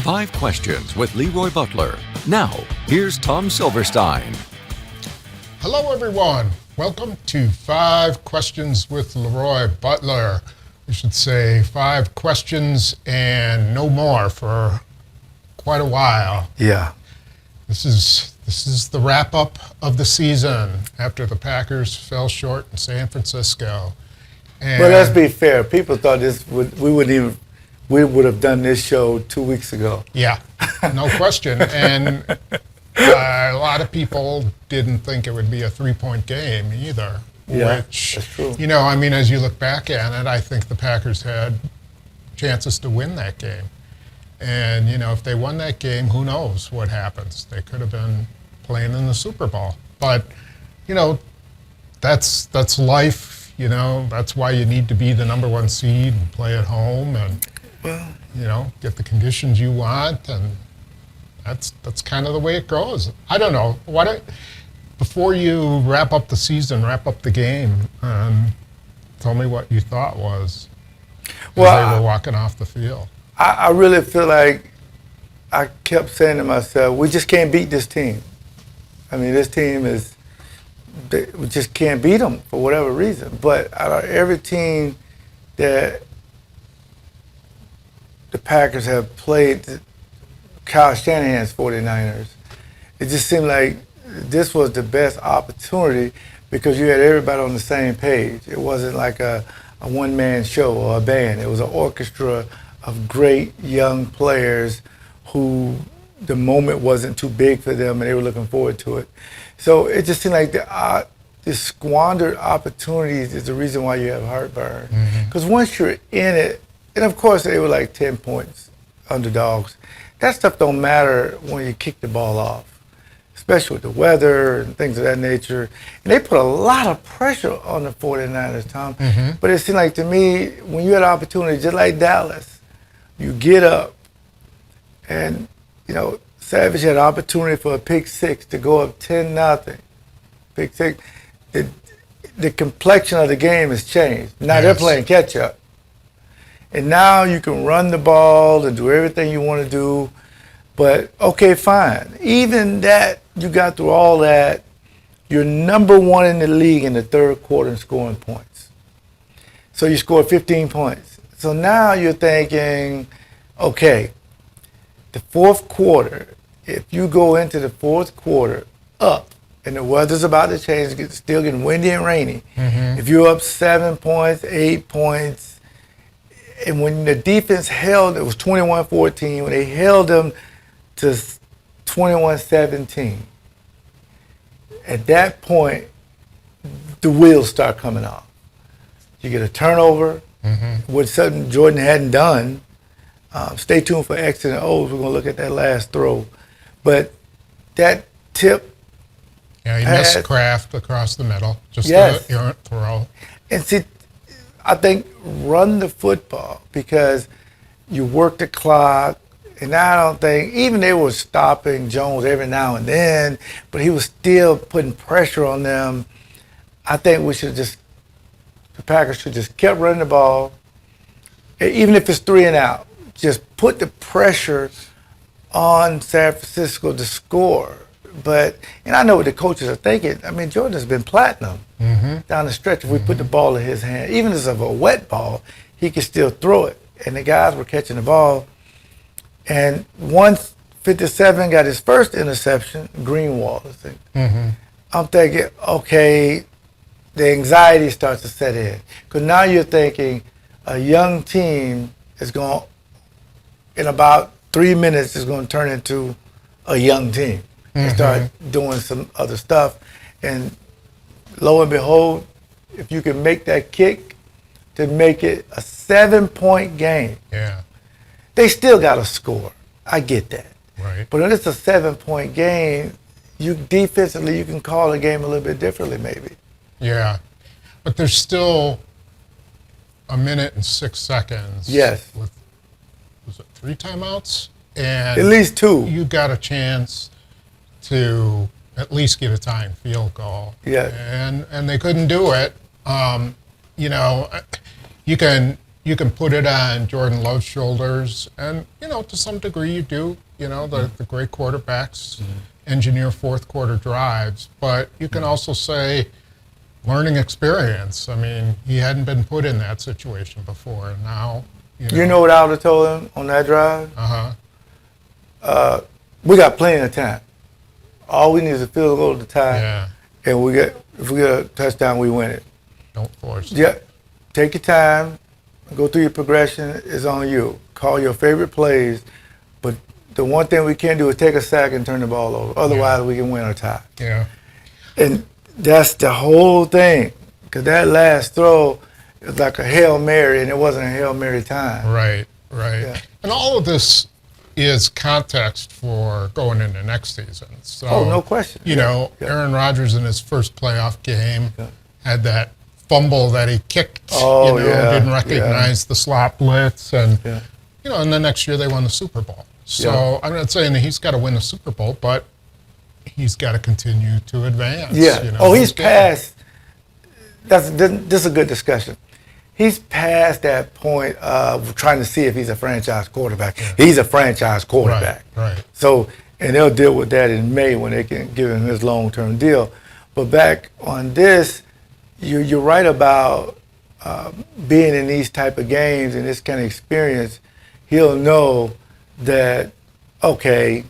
5 Questions with LeRoy Butler. Now, here's Tom Silverstein. Hello, everyone. Welcome to 5 Questions with LeRoy Butler. We should say 5 questions and no more for quite a while. Yeah. This is the wrap-up of the season after the Packers fell short in San Francisco. And But let's be fair. People thought we would have done this show 2 weeks ago. Yeah, no question. And a lot of people didn't think it would be a 3-point game either. Yeah, which, that's true. As you look back at it, I think the Packers had chances to win that game. And, if they won that game, who knows what happens? They could have been playing in the Super Bowl. But, that's life, That's why you need to be the number 1 seed and play at home and, get the conditions you want. And that's kind of the way it goes. I don't know. Before you wrap up the season, wrap up the game, tell me what you thought was as they were walking off the field. I really feel like I kept saying to myself, we just can't beat this team. I mean, this team we just can't beat them for whatever reason. But out of every team that the Packers have played, Kyle Shanahan's 49ers, it just seemed like this was the best opportunity because you had everybody on the same page. It wasn't like a one-man show or a band. It was an orchestra of great young players who the moment wasn't too big for them and they were looking forward to it. So it just seemed like the squandered opportunities is the reason why you have heartburn. Because once you're in it, and of course they were like 10 points underdogs, that stuff don't matter when you kick the ball off, especially with the weather and things of that nature. And they put a lot of pressure on the 49ers, Tom. But it seemed like to me, when you had an opportunity, just like Dallas, you get up and, Savage had an opportunity for a pick 6 to go up 10-0. Pick 6. The complexion of the game has changed. Now they're playing catch up. And now you can run the ball and do everything you want to do. But, okay, fine. Even that, you got through all that, you're number 1 in the league in the third quarter in scoring points. So you scored 15 points. So now you're thinking, okay, the fourth quarter, if you go into the fourth quarter up and the weather's about to change, it's still getting windy and rainy, if you're up 7 points, 8 points, and when the defense held, it was 21-14, when they held them to 21-17, at that point, the wheels start coming off. You get a turnover, which something Jordan hadn't done. Stay tuned for X and O's. We're going to look at that last throw. But that tip. Yeah, he missed Kraft across the middle. Just an errant throw. And see, I think run the football because you work the clock. And I don't think, even they were stopping Jones every now and then, but he was still putting pressure on them. I think the Packers should just kept running the ball, even if it's 3 and out. Just put the pressure on San Francisco to score. And I know what the coaches are thinking. I mean, Jordan's been platinum down the stretch. If we put the ball in his hand, even as of a wet ball, he can still throw it. And the guys were catching the ball. And once 57 got his first interception, Greenwald, I think. I'm thinking, okay, the anxiety starts to set in. Because now you're thinking a young team is going, in about 3 minutes, is going to turn into a young team and start doing some other stuff. And lo and behold, if you can make that kick to make it a 7-point game, they still got to score. I get that. Right. But when it's a 7-point game, defensively you can call the game a little bit differently maybe. Yeah. But there's still a minute and 6 seconds. Yes. With, was it 3 timeouts? And at least 2. You got a chance to at least get a tying field goal. Yeah. And they couldn't do it. You can you can put it on Jordan Love's shoulders, and to some degree you do. The great quarterbacks engineer fourth quarter drives, but you can also say learning experience. I mean, he hadn't been put in that situation before, and now You know what I would have told him on that drive? We got plenty of time. All we need is a field goal to tie, and if we get a touchdown, we win it. Don't force it. Yeah, take your time, go through your progression. It's on you. Call your favorite plays, but the one thing we can't do is take a sack and turn the ball over. Otherwise, we can win or tie. Yeah. And that's the whole thing, because that last throw is like a Hail Mary, and it wasn't a Hail Mary time. Right. Yeah. And all of this is context for going into next season. So, No question. Aaron Rodgers in his first playoff game had that fumble that he kicked, didn't recognize the slot blitz, and and the next year they won the Super Bowl. So I'm not saying that he's got to win the Super Bowl, but he's got to continue to advance. Yeah. He's past. This is a good discussion. He's past that point of trying to see if he's a franchise quarterback. Yeah. He's a franchise quarterback. Right. So, and they'll deal with that in May when they can give him his long-term deal. But back on this, you're right about being in these type of games and this kind of experience. He'll know that, okay,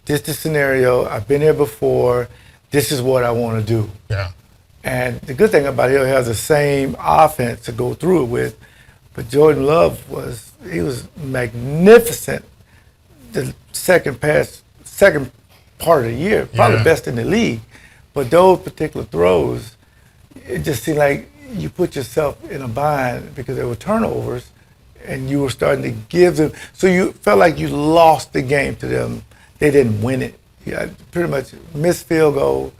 this is the scenario. I've been here before. This is what I want to do. Yeah. And the good thing about it, he'll have the same offense to go through it with. But Jordan Love was magnificent the second part of the year, probably the best in the league. But those particular throws, it just seemed like you put yourself in a bind because there were turnovers and you were starting to give them. So you felt like you lost the game to them. They didn't win it. You had pretty much missed field goal,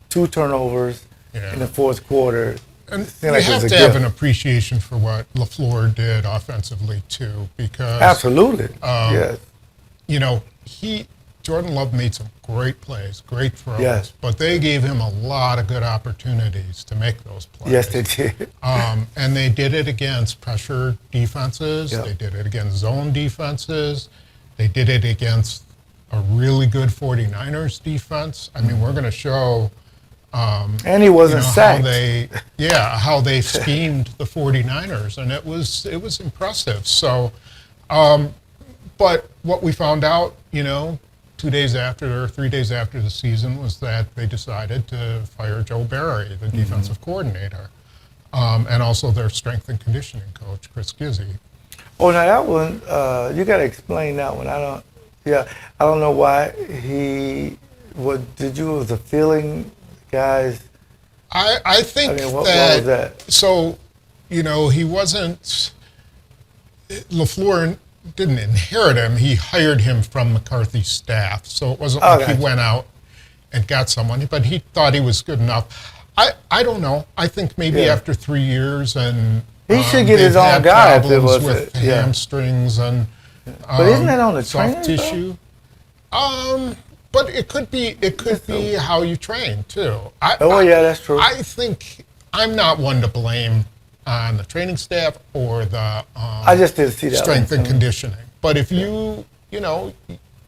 2 turnovers in the fourth quarter. And you have to have an appreciation for what LaFleur did offensively too, because absolutely, yes. Jordan Love made some great plays, great throws, but they gave him a lot of good opportunities to make those plays. Yes, they did. And they did it against pressure defenses. Yep. They did it against zone defenses. They did it against a really good 49ers defense. I mean, we're going to show. And he wasn't sacked. How they schemed the 49ers, and it was impressive. So, but what we found out, 2 days after or 3 days after the season was that they decided to fire Joe Barry, the defensive coordinator, and also their strength and conditioning coach, Chris Gizzi. Oh, now that one, you got to explain that one. I don't know why was a feeling, guys? I think what was that? So, he wasn't, LaFleur didn't inherit him. He hired him from McCarthy's staff. So it wasn't like he went out and got someone, but he thought he was good enough. I don't know. I think maybe after 3 years and he should get his own guy if it was with hamstrings and but isn't that on the soft trainer, tissue? But it could be how you train too. That's true. I think I'm not one to blame on the training staff or the I just didn't see that strength and conditioning. But if you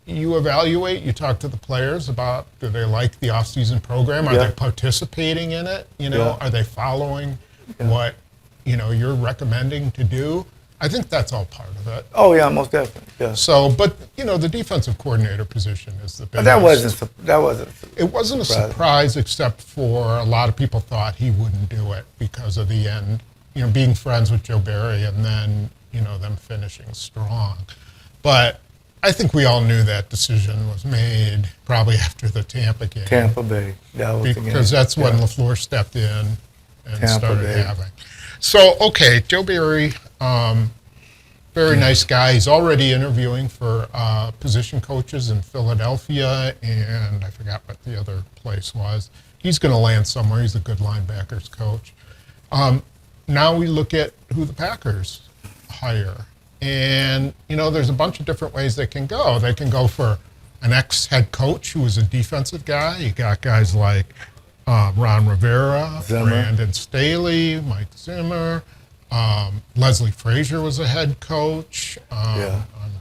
evaluate, you talk to the players about, do they like the off-season program? Are they participating in it? Are they following what you're recommending to do? I think that's all part of it. Oh yeah, most definitely. Yeah. So, but the defensive coordinator position is the biggest. That wasn't. It wasn't a surprise, except for a lot of people thought he wouldn't do it because of the end. Being friends with Joe Barry and then them finishing strong. But I think we all knew that decision was made probably after the Tampa game. Tampa Bay. That was because that's when LaFleur stepped in and started having. So, okay, Joe Barry, very nice guy. He's already interviewing for position coaches in Philadelphia, and I forgot what the other place was. He's going to land somewhere. He's a good linebackers coach. Now we look at who the Packers hire. And, there's a bunch of different ways they can go. They can go for an ex-head coach who was a defensive guy. You got guys like Ron Rivera, Zimmer. Brandon Staley, Mike Zimmer. Leslie Frazier was a head coach. Yeah. I'm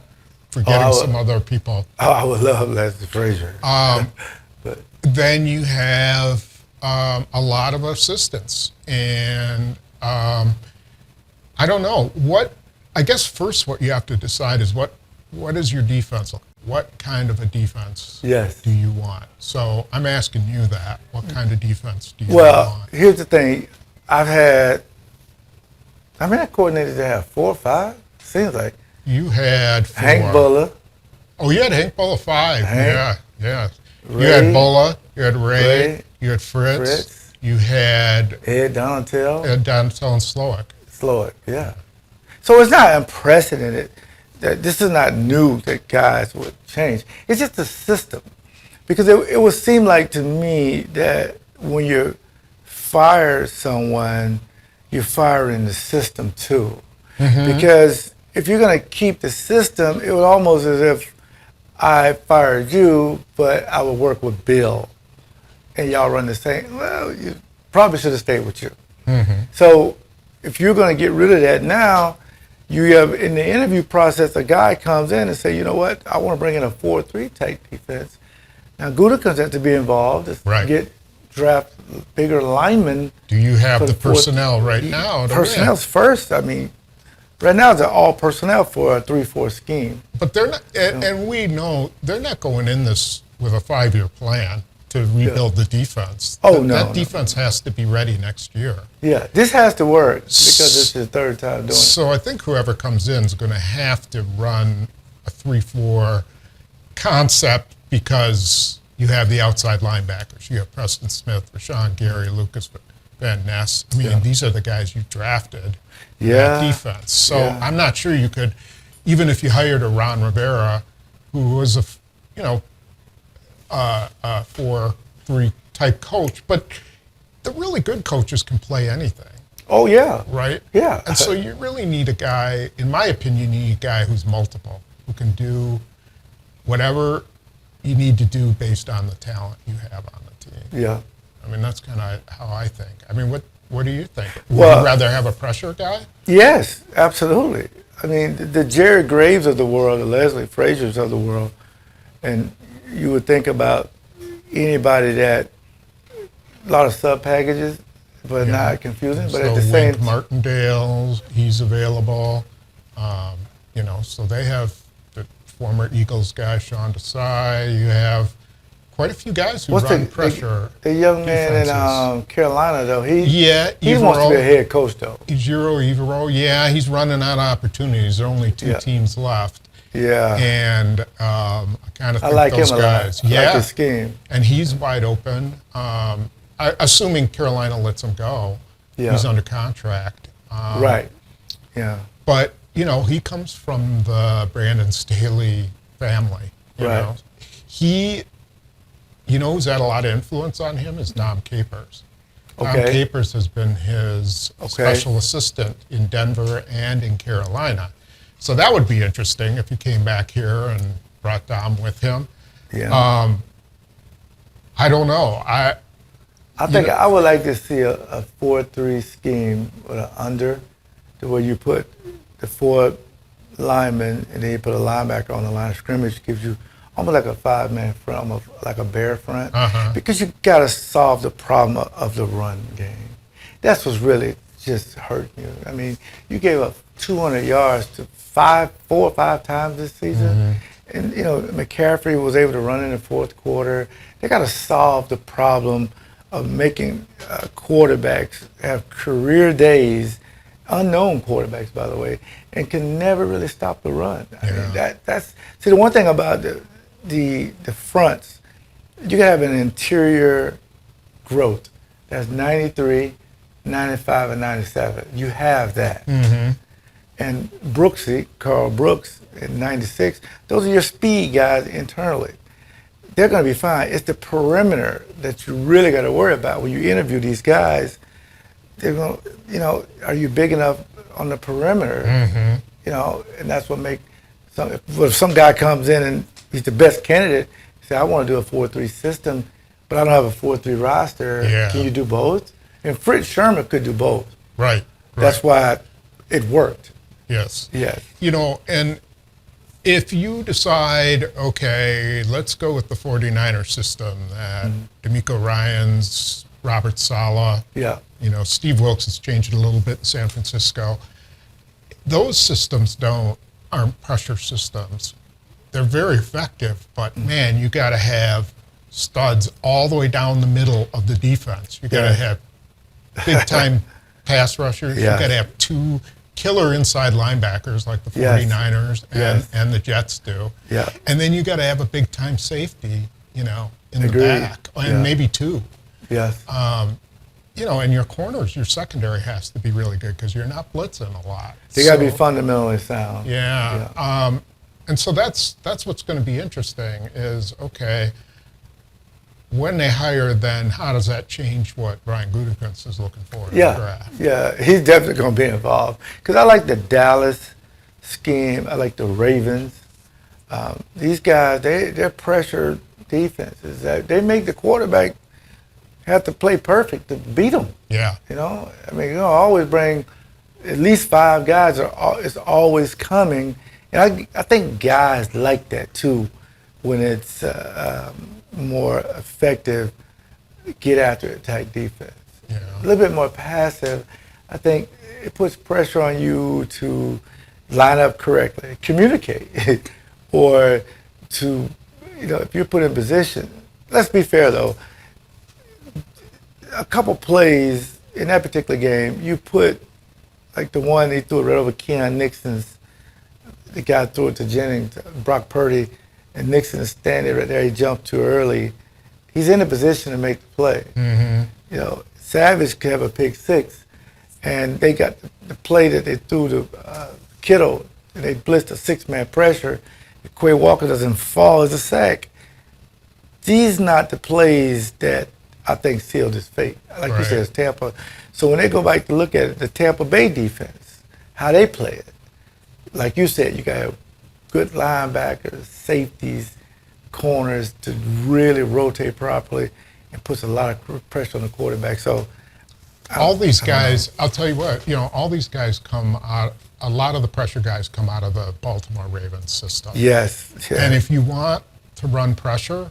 forgetting would- some other people. I would love Leslie Frazier. But Then you have a lot of assistants. And I don't know. I guess first what you have to decide is what is your defense like? What kind of a defense Yes. do you want? So I'm asking you that. What kind of defense do you well, want? here's the thing. I coordinated to have 4 or 5. Seems like You had 4. Hank Buller, Oh, you had Hank Bulla 5. Hank, Yeah. You Ray, had Bulla, you had Ray, Ray, you had Fritz, Fritz, you had Ed Donatel, Dontel and Slowick. Slowick. Yeah. So it's not unprecedented. This is not new that guys would change. It's just a system. Because it would seem like to me that when you fire someone, you're firing the system too. Because if you're going to keep the system, it would almost as if I fired you, but I would work with Bill. And y'all run the same. Well, you probably should have stayed with you. So if you're going to get rid of that now, you have in the interview process, a guy comes in and say, you know what, I want to bring in a 4-3 type defense. Now Gudikins has to be involved to draft bigger linemen. Do you have for the fourth- personnel right now? To Personnel's first. I mean, right now it's all personnel for a 3-4 scheme. But they're not, and we know they're not going in this with a 5-year plan to rebuild the defense. Oh, no, That no. defense has to be ready next year. Yeah, this has to work because it's his third time doing it. So I think whoever comes in is going to have to run a 3-4 concept because you have the outside linebackers. You have Preston Smith, Rashawn Gary, Lucas Van Ness. I mean, these are the guys you drafted in that defense. So I'm not sure you could, even if you hired a Ron Rivera, who was a 4-3 type coach, but the really good coaches can play anything. Oh, yeah. Right? Yeah. And so you really need a guy, in my opinion, you need a guy who's multiple, who can do whatever you need to do based on the talent you have on the team. Yeah. I mean, that's kind of how I think. I mean, what do you think? Would Well, you rather have a pressure guy? Yes, absolutely. I mean, the Jerry Graves of the world, the Leslie Fraziers of the world, and you would think about anybody that, a lot of sub packages, but not confusing. But so at the same Wink Martindale, he's available. So they have the former Eagles guy, Sean Desai. You have quite a few guys who run pressure. The young man in Carolina, though, he wants to be a head coach, though. Evero, yeah, he's running out of opportunities. There are only 2 teams left. Yeah. And I kind of think I like those him a guys. lot. I like his scheme. And he's wide open. Assuming Carolina lets him go, he's under contract. Right. Yeah. But he comes from the Brandon Staley family. You know, who's had a lot of influence on him is Dom Capers. Dom Capers has been his special assistant in Denver and in Carolina. So that would be interesting if he came back here and brought Dom with him. Yeah. I don't know. I think I would like to see a 4-3 scheme with an under, to where you put the 4 linemen and then you put a linebacker on the line of scrimmage. Gives you almost like a 5-man front, almost like a bear front, because you got to solve the problem of the run game. That's what's really just hurting you. I mean, you gave up 200 yards to 4 or 5 times this season. And, McCaffrey was able to run in the fourth quarter. They got to solve the problem of making quarterbacks have career days, unknown quarterbacks, by the way, and can never really stop the run. I mean, that's the one thing about the fronts, you can have an interior growth. That's 93, 95, and 97. You have that. And Brooksy, Carl Brooks, in 96, those are your speed guys internally. They're going to be fine. It's the perimeter that you really got to worry about when you interview these guys. They're going to, are you big enough on the perimeter? And that's what makes if some guy comes in and he's the best candidate, say, I want to do a 4-3 system, but I don't have a 4-3 roster. Can you do both? And Fritz Sherman could do both. Right. That's why it worked. Yes. Yes. You know, and if you decide, okay, let's go with the 49er system that D'Amico Ryans, Robert Saleh, Yeah. you know, Steve Wilkes has changed it a little bit in San Francisco. Those systems aren't pressure systems. They're very effective, but man, you got to have studs all the way down the middle of the defense. You got to have big time pass rushers. Yes. You got to have two killer inside linebackers like the 49ers and the Jets do. Yeah. And then you got to have a big time safety, you know, in Agreed. the back, and maybe two. Yes. You know, and your corners, your secondary has to be really good because you're not blitzing a lot. They got to be fundamentally sound. Yeah. And so that's what's going to be interesting is, okay, when they hire, then how does that change what Brian Gutekunst is looking for in the draft? Yeah, he's definitely going to be involved. Because I like the Dallas scheme. I like the Ravens. These guys, they're pressure defenses. They make the quarterback have to play perfect to beat them. Yeah. You know, I mean, you know, always bring at least 5 guys. It's always coming. And I think guys like that too when it's more effective, get after it type defense. Yeah. A little bit more passive, I think it puts pressure on you to line up correctly, communicate, or to, you know, if you're put in position. Let's be fair though. A couple plays in that particular game, you put, like the one he threw it right over Keon Nixon's, the guy threw it to Jennings, Brock Purdy, and Nixon is standing right there. He jumped too early. He's in a position to make the play. Mm-hmm. You know, Savage could have a pick 6, and they got the play that they threw to Kittle, and they blitzed a 6-man pressure. If Quay Walker doesn't fall, it's a sack. These not the plays that I think sealed his fate. Like you said, it's Tampa. So when they go back to look at it, the Tampa Bay defense, how they play it, like you said, you got to have good linebackers, safeties, corners to really rotate properly and puts a lot of pressure on the quarterback. So all these guys, I'll tell you what, you know, all these guys come out, a lot of the pressure guys come out of the Baltimore Ravens system. Yes. And if you want to run pressure,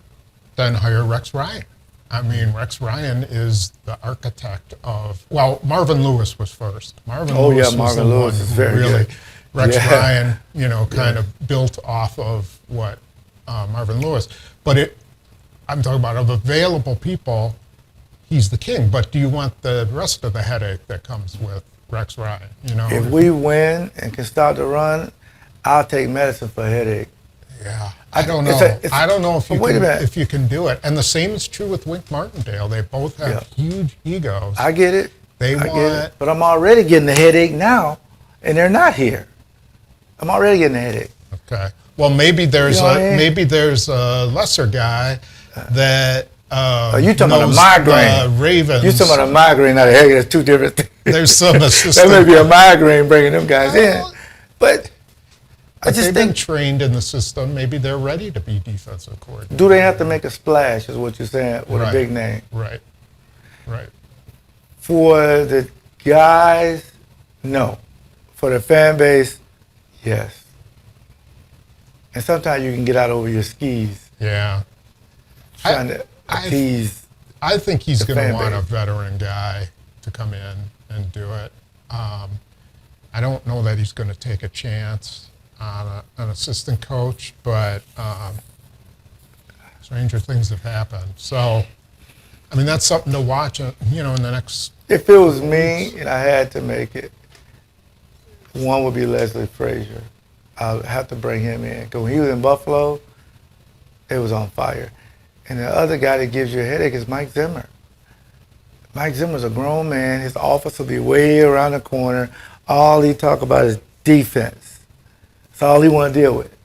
then hire Rex Ryan. I mean, Rex Ryan is the architect of, well, Marvin Lewis was first. Marvin Lewis is very good. Rex Ryan, you know, kind of built off of what Marvin Lewis. But I'm talking about of available people, he's the king. But do you want the rest of the headache that comes with Rex Ryan? You know, if we win and can start the run, I'll take medicine for a headache. Yeah, I don't know. I don't know if you can do it. And the same is true with Wink Martindale. They both have huge egos. I get it. They want, but I'm already getting the headache now, and they're not here. I'm already getting a headache. Okay. Well, maybe there's maybe there's a lesser guy that you talking about a migraine? Ravens. You talking about a migraine? Not a headache. That's 2 different things. There's some assistant. That may be a migraine bringing them guys in, but I just they've think been trained in the system. Maybe they're ready to be defensive coordinator. Do they have to make a splash? Is what you're saying with a big name? Right. Right. For the guys, no. For the fan base, yes. And sometimes you can get out over your skis. Yeah. Trying to appease. I think he's going to want a veteran guy to come in and do it. I don't know that he's going to take a chance on an assistant coach, but stranger things have happened. So, I mean, that's something to watch, you know, in the next. If it was me and I had to make it, one would be Leslie Frazier. I'll have to bring him in. Because when he was in Buffalo, it was on fire. And the other guy that gives you a headache is Mike Zimmer. Mike Zimmer's a grown man. His office will be way around the corner. All he talk about is defense. That's all he want to deal with.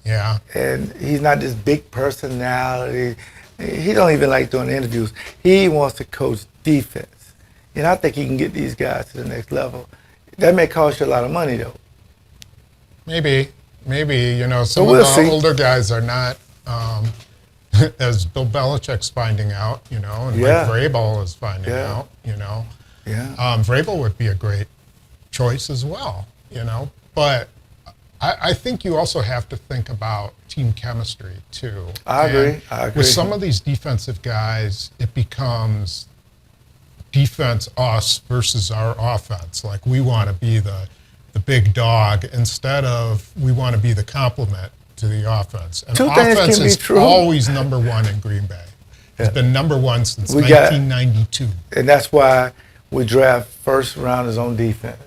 Yeah. And he's not this big personality. He don't even like doing interviews. He wants to coach defense. And I think he can get these guys to the next level. That may cost you a lot of money, though. Maybe, you know, some of the older guys are not, as Bill Belichick's finding out, you know, and Mike Vrabel is finding out, you know. Yeah. Vrabel would be a great choice as well, But I think you also have to think about team chemistry too. I agree. With some of these defensive guys, it becomes defense us versus our offense. Like we want to be the big dog instead of we want to be the complement to the offense. And offense is always number one in Green Bay. It's been number one since 1992. And that's why we draft first rounders on defense.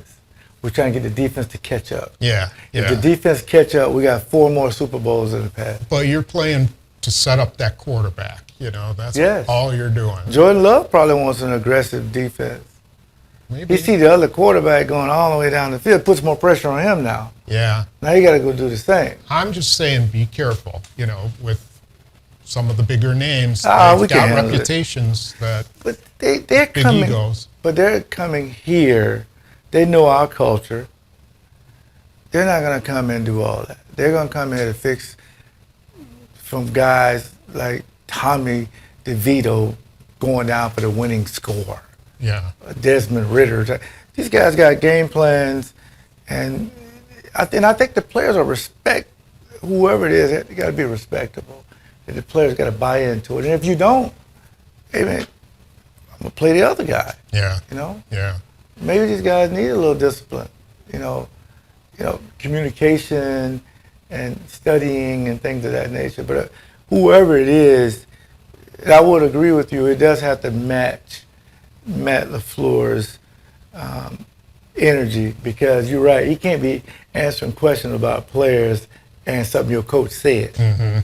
We're trying to get the defense to catch up. Yeah. If the defense catch up, we got 4 more Super Bowls in the past. But you're playing to set up that quarterback. That's all you're doing. Jordan Love probably wants an aggressive defense. Maybe. He see the other quarterback going all the way down the field, puts more pressure on him now. Yeah. Now you got to go do the same. I'm just saying be careful, with some of the bigger names. We They've got reputations that but they're big coming, egos. But they're coming here. They know our culture. They're not going to come in and do all that. They're going to come here to fix from guys like Tommy DeVito going down for the winning score. Yeah. Desmond Ritter. These guys got game plans, and I think the players will respect whoever it is. They got to be respectable. And the players got to buy into it. And if you don't, hey man, I'm gonna play the other guy. Yeah. Yeah. Maybe these guys need a little discipline. Communication and studying and things of that nature. But whoever it is, I would agree with you. It does have to match Matt LaFleur's energy, because you're right. He can't be answering questions about players and something your coach said. Mm-hmm.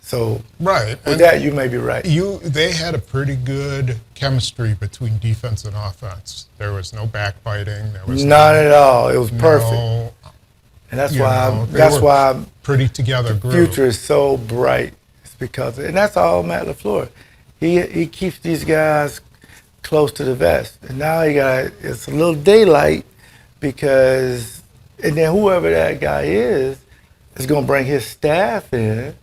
So right. With that, you may be right. They had a pretty good chemistry between defense and offense. There was no backbiting. There was none at all. It was perfect. And that's why I'm pretty together the group. future is so bright. It's because and that's all Matt LaFleur. He keeps these guys close to the vest. And now it's a little daylight, because and then whoever that guy is going to bring his staff in.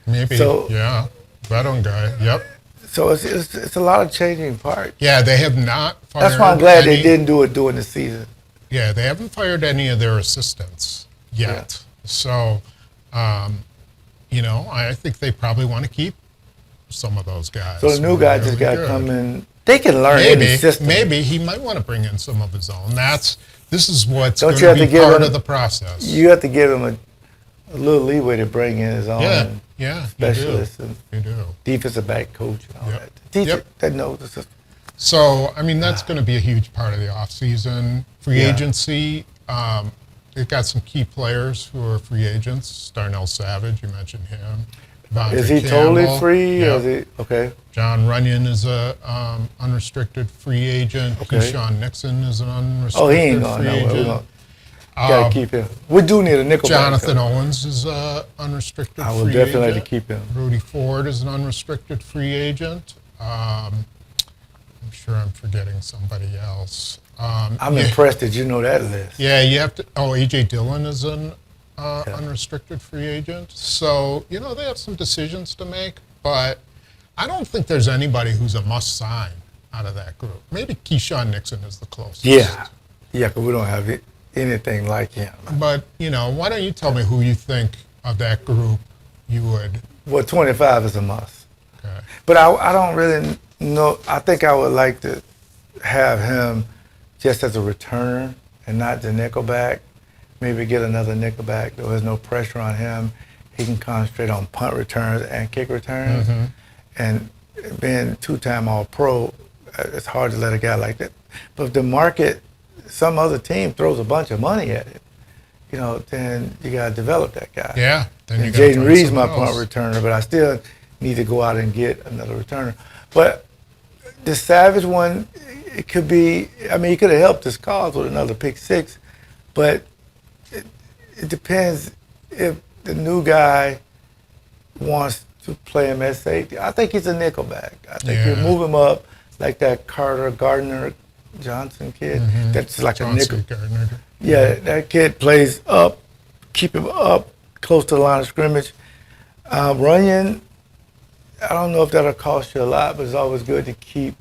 Maybe, veteran guy, yep. So it's a lot of changing parts. Yeah, they have not fired. That's why I'm glad they didn't do it during the season. Yeah, they haven't fired any of their assistants yet. Yeah. So, I think they probably want to keep some of those guys. So the new guy just got to come in. They can learn any system. Maybe he might want to bring in some of his own. This is what's going to be part of the process. You have to give him a little leeway to bring in his own. Yeah, specialists you do. Defensive back coach and all that. The teacher that knows the system. So, that's going to be a huge part of the offseason. Free agency, they've got some key players who are free agents. Darnell Savage, you mentioned him. Is he totally free? Or is he, okay. John Runyon is a unrestricted free agent. Okay. Keyshawn Nixon is an unrestricted he ain't going free agent. Gotta keep him. We do need a nickel. Jonathan Owens is unrestricted free agent. I will definitely like to keep him. Rudy Ford is an unrestricted free agent. I'm sure I'm forgetting somebody else. I'm impressed that you know that list. Yeah, you have to. A.J. Dillon is an unrestricted free agent. So, they have some decisions to make, but I don't think there's anybody who's a must-sign out of that group. Maybe Keyshawn Nixon is the closest. Yeah, because we don't have anything like him. But, why don't you tell me who you think of that group you would? Well, 25 is a must. Okay. But I don't really know. I think I would like to have him just as a returner and not the nickelback. Maybe get another nickelback. There's no pressure on him. He can concentrate on punt returns and kick returns. Mm-hmm. And being two-time All-Pro, it's hard to let a guy like that. But if the market, some other team throws a bunch of money at it, then you got to develop that guy. Yeah. Then you Jaden Reed's my punt returner, but I still need to go out and get another returner. But the Savage one, it could be, he could have helped his cause with another pick six, but it depends if the new guy wants to play him as safety. I think he's a nickelback. I think you move him up like that Carter Gardner Johnson kid. Mm-hmm. That's like Johnson, a nickel. Gardner. Yeah, that kid plays up, keep him up close to the line of scrimmage. Runyon, I don't know if that'll cost you a lot, but it's always good to keep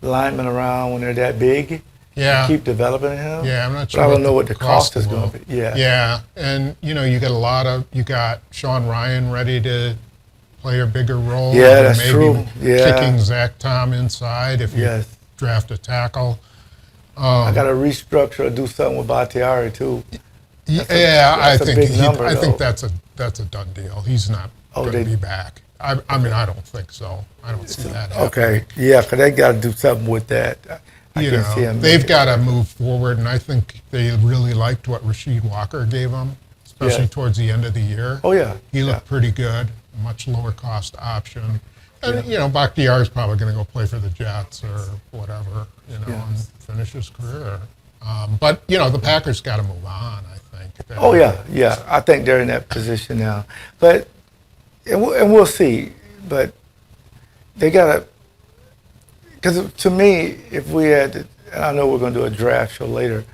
linemen around when they're that big. Yeah. keep developing him. Yeah, I'm not sure. But I don't know what the cost cost is will. going to be. Yeah. Yeah, and you know, you got Sean Ryan ready to play a bigger role. Yeah, that's maybe true. Yeah. kicking Zach Tom inside if you Yes. draft a tackle. I got to restructure or do something with Bakhtiari too. I that's a big number, I think though. that's a done deal. He's not going to be back. I mean, I don't think so. I don't see that happening. Okay. Yeah, because they got to do something with that. I You can see know, him. they've got to move forward, and I think they really liked what Rasheed Walker gave them, especially Yeah. towards the end of the year. Oh yeah. He looked pretty good, much lower cost option. And, you know, Bakhtiari is probably going to go play for the Jets or whatever, you know, and finish his career. But, you know, the Packers got to move on, I think. Oh yeah. I think they're in that position now. But and we'll see. But they got to, because to me, if we had, and I know we're going to do a draft show later,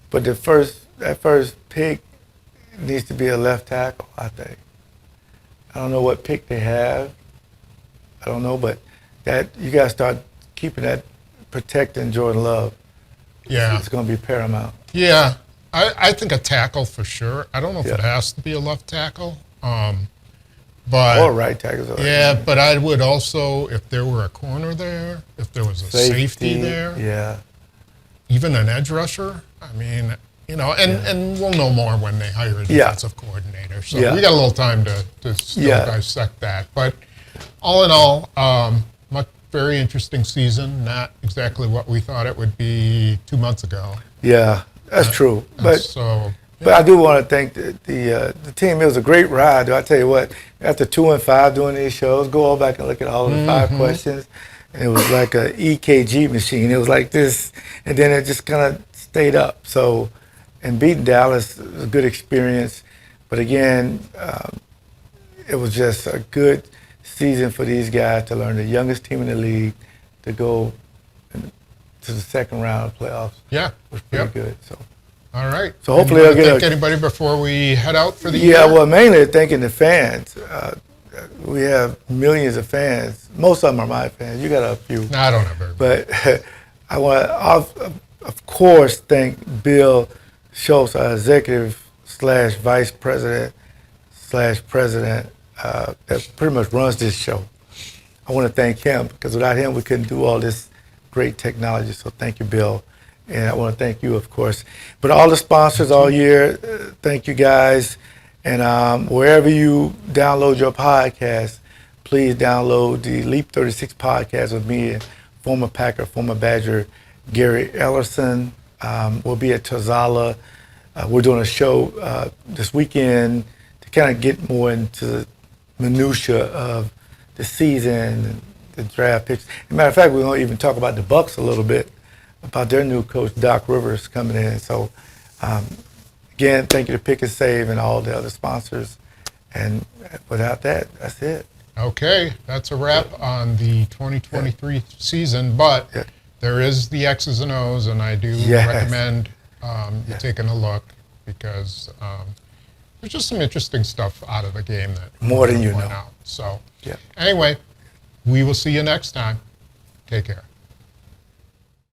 but that first pick needs to be a left tackle, I think. I don't know what pick they have. I don't know, but that you got to start keeping that, protecting Jordan Love. Yeah. It's going to be paramount. Yeah. I think a tackle for sure. I don't know if Yeah. it has to be a left tackle. But Or right tackles. yeah, but I would also, if there were a corner there, if there was a safety there, Yeah. even an edge rusher. I mean, you know, and we'll know more when they hire a defensive coordinator. So we got a little time to still dissect that. But all in all, very interesting season. Not exactly what we thought it would be 2 months ago. Yeah, that's true. But so. But I do want to thank the team. It was a great ride. I tell you what, after 2 and 5 doing these shows, go all back and look at all the 5 questions. And it was like a EKG machine. It was like this, and then it just kind of stayed up. So, and beating Dallas was a good experience. But again, it was just a good season for these guys to learn, the youngest team in the league, to go to the second round of playoffs. Yeah. Was pretty good. So. All right. So hopefully they'll get anybody before we head out for the year? Yeah, well, mainly thanking the fans. We have millions of fans. Most of them are my fans. You got a few. No, I don't have very many. But I want to, of course, thank Bill Schultz, our executive / vice president / president that pretty much runs this show. I want to thank him because without him, we couldn't do all this great technology. So thank you, Bill. And I want to thank you, of course. But all the sponsors all year, thank you guys. And wherever you download your podcast, please download the Leap 36 podcast with me and former Packer, former Badger, Gary Ellerson. We'll be at Tozala. We're doing a show this weekend to kind of get more into the minutia of the season and the draft picks. As a matter of fact, we're going to even talk about the Bucks a little bit, about their new coach, Doc Rivers, coming in. So, again, thank you to Pick and Save and all the other sponsors. And without that, that's it. Okay, that's a wrap on the 2023 season. But there is the X's and O's, and I do recommend you taking a look because there's just some interesting stuff out of the game that more than you know. Out. So, anyway, we will see you next time. Take care.